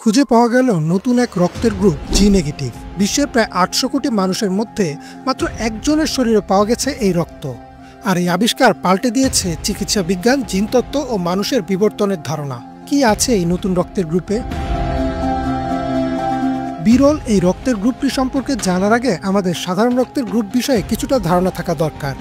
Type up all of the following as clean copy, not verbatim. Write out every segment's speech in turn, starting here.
খুঁজে পাওয়া গেল নতুন এক রক্তের গ্রুপ জি নেগেটিভ। বিশ্বের প্রায় ৮০০ কোটি মানুষের মধ্যে মাত্র একজনের শরীরে পাওয়া গেছে এই রক্ত। আর এই আবিষ্কার পাল্টে দিয়েছে চিকিৎসা বিজ্ঞান, জিনতত্ত্ব ও মানুষের বিবর্তনের ধারণা। কি আছে এই নতুন রক্তের গ্রুপে? বিরল এই রক্তের গ্রুপটি সম্পর্কে জানার আগে আমাদের সাধারণ রক্তের গ্রুপ বিষয়ে কিছুটা ধারণা থাকা দরকার।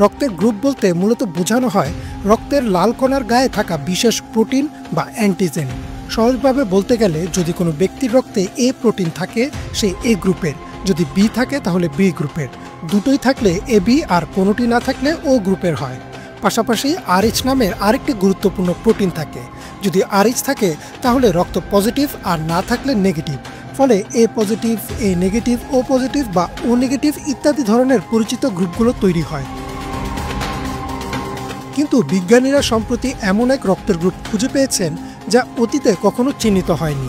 রক্তের গ্রুপ বলতে মূলত বোঝানো হয় রক্তের লাল কণার গায়ে থাকা বিশেষ প্রোটিন বা অ্যান্টিজেন। সহজভাবে বলতে গেলে যদি কোনো ব্যক্তির রক্তে এ প্রোটিন থাকে সে এ গ্রুপের, যদি বি থাকে তাহলে বি গ্রুপের, দুটোই থাকলে এ বি আর কোনোটি না থাকলে ও গ্রুপের হয়। পাশাপাশি আরএইচ নামের আরেকটি গুরুত্বপূর্ণ প্রোটিন থাকে। যদি আরএইচ থাকে তাহলে রক্ত পজিটিভ আর না থাকলে নেগেটিভ। ফলে এ পজিটিভ, এ নেগেটিভ, ও পজিটিভ বা ও নেগেটিভ ইত্যাদি ধরনের পরিচিত গ্রুপগুলো তৈরি হয়। কিন্তু বিজ্ঞানীরা সম্প্রতি এমন এক রক্তের গ্রুপ খুঁজে পেয়েছেন যা অতীতে কখনো চিহ্নিত হয়নি।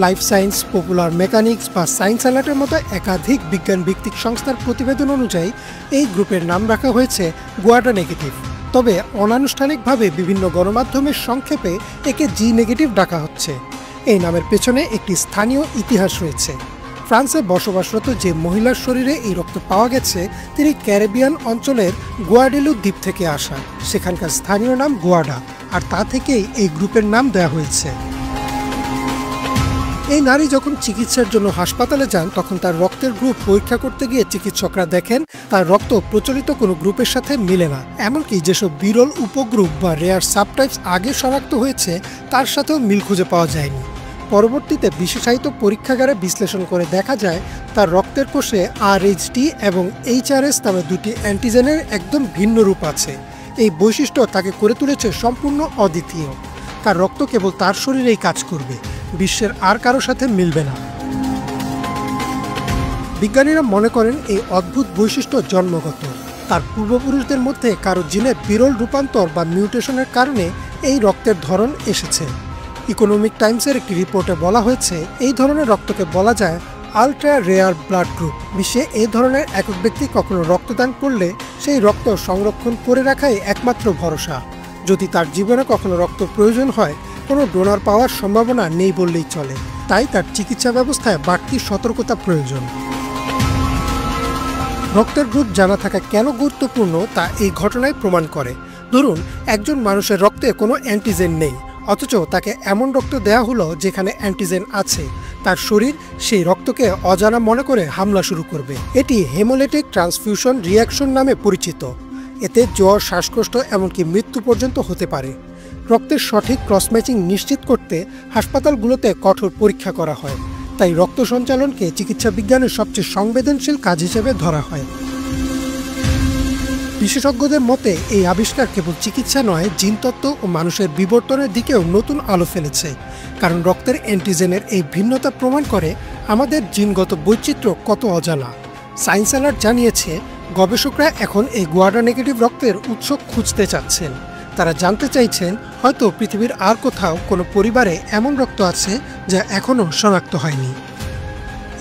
লাইফ সায়েন্স, পপুলার মেকানিক্স বা সায়েন্স অ্যালার্টের মতো একাধিক বিজ্ঞান ভিত্তিক সংস্থার প্রতিবেদন অনুযায়ী এই গ্রুপের নাম রাখা হয়েছে গুয়াডা নেগেটিভ। তবে অনানুষ্ঠানিকভাবে বিভিন্ন গণমাধ্যমের সংক্ষেপে একে জি নেগেটিভ ডাকা হচ্ছে। এই নামের পেছনে একটি স্থানীয় ইতিহাস রয়েছে। ফ্রান্সে বসবাসরত যে মহিলার শরীরে এই রক্ত পাওয়া গেছে তিনি ক্যারিবিয়ান অঞ্চলের গুয়াডেলুপ দ্বীপ থেকে আসা। সেখানকার স্থানীয় নাম গুয়াডা, আর তা থেকেই এই গ্রুপের নাম দেওয়া হয়েছে। এই নারী যখন চিকিৎসার জন্য হাসপাতালে যান তখন তার রক্তের গ্রুপ পরীক্ষা করতে গিয়ে চিকিৎসকরা দেখেন তার রক্ত প্রচলিত কোনো গ্রুপের সাথে মিলে না। এমনকি যেসব বিরল উপগ্রুপ বা রেয়ার সাবটাইপস আগে শনাক্ত হয়েছে তার সাথেও মিল খুঁজে পাওয়া যায়নি। পরবর্তীতে বিশেষায়িত পরীক্ষাগারে বিশ্লেষণ করে দেখা যায় তার রক্তের কোষে আরএইচটি এবং এইচআরএস নামে দুটি অ্যান্টিজেনের একদম ভিন্ন রূপ আছে। এই বৈশিষ্ট্য তাকে করে তুলেছে সম্পূর্ণ অদ্বিতীয়। তার রক্ত কেবল তার শরীরেই কাজ করবে, বিশ্বের আর কারো সাথে মিলবে না। বিজ্ঞানীরা মনে করেন এই অদ্ভুত বৈশিষ্ট্য জন্মগত। তার পূর্বপুরুষদের মধ্যে কারো জিনের বিরল রূপান্তর বা মিউটেশনের কারণে এই রক্তের ধরন এসেছে। ইকোনমিক টাইমসের একটি রিপোর্টে বলা হয়েছে এই ধরনের রক্তকে বলা যায় আলট্রা রেয়ার ব্লাড গ্রুপ। বিশ্বে এই ধরনের একক ব্যক্তি কখনো রক্তদান করলে সেই রক্ত সংরক্ষণ করে রাখাই একমাত্র ভরসা। যদি তার জীবনে কখনো রক্ত প্রয়োজন হয় কোনো ডোনার পাওয়ার সম্ভাবনা নেই বললেই চলে। তাই তার চিকিৎসা ব্যবস্থায় বাড়তি সতর্কতা প্রয়োজন। রক্তের গ্রুপ জানা থাকা কেন গুরুত্বপূর্ণ তা এই ঘটনায় প্রমাণ করে। ধরুন একজন মানুষের রক্তে কোনো অ্যান্টিজেন নেই, অথচ তাকে এমন রক্ত দেয়া হলো যেখানে অ্যান্টিজেন আছে। তার শরীর সেই রক্তকে অজানা মনে করে হামলা শুরু করবে। এটি হেমোলাইটিক ট্রান্সফিউশন রিঅ্যাকশন নামে পরিচিত। এতে জ্বর, শ্বাসকষ্ট এমনকি মৃত্যু পর্যন্ত হতে পারে। রক্তের সঠিক ক্রস ম্যাচিং নিশ্চিত করতে হাসপাতালগুলোতে কঠোর পরীক্ষা করা হয়। তাই রক্ত সঞ্চালনকে চিকিৎসা বিজ্ঞানের সবচেয়ে সংবেদনশীল কাজ হিসেবে ধরা হয়। বিশেষজ্ঞদের মতে এই আবিষ্কার কেবল চিকিৎসা নয়, জিনতত্ত্ব ও মানুষের বিবর্তনের দিকেও নতুন আলো ফেলেছে। কারণ রক্তের অ্যান্টিজেনের এই ভিন্নতা প্রমাণ করে আমাদের জিনগত বৈচিত্র্য কত অজানা। সায়েন্স অ্যালার্ট জানিয়েছে গবেষকরা এখন এই গুয়াডা নেগেটিভ রক্তের উৎস খুঁজতে চাচ্ছেন। তারা জানতে চাইছেন হয়তো পৃথিবীর আর কোথাও কোনো পরিবারে এমন রক্ত আছে যা এখনও শনাক্ত হয়নি।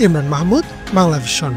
ইমরান মাহমুদ, বাংলা ভিশন।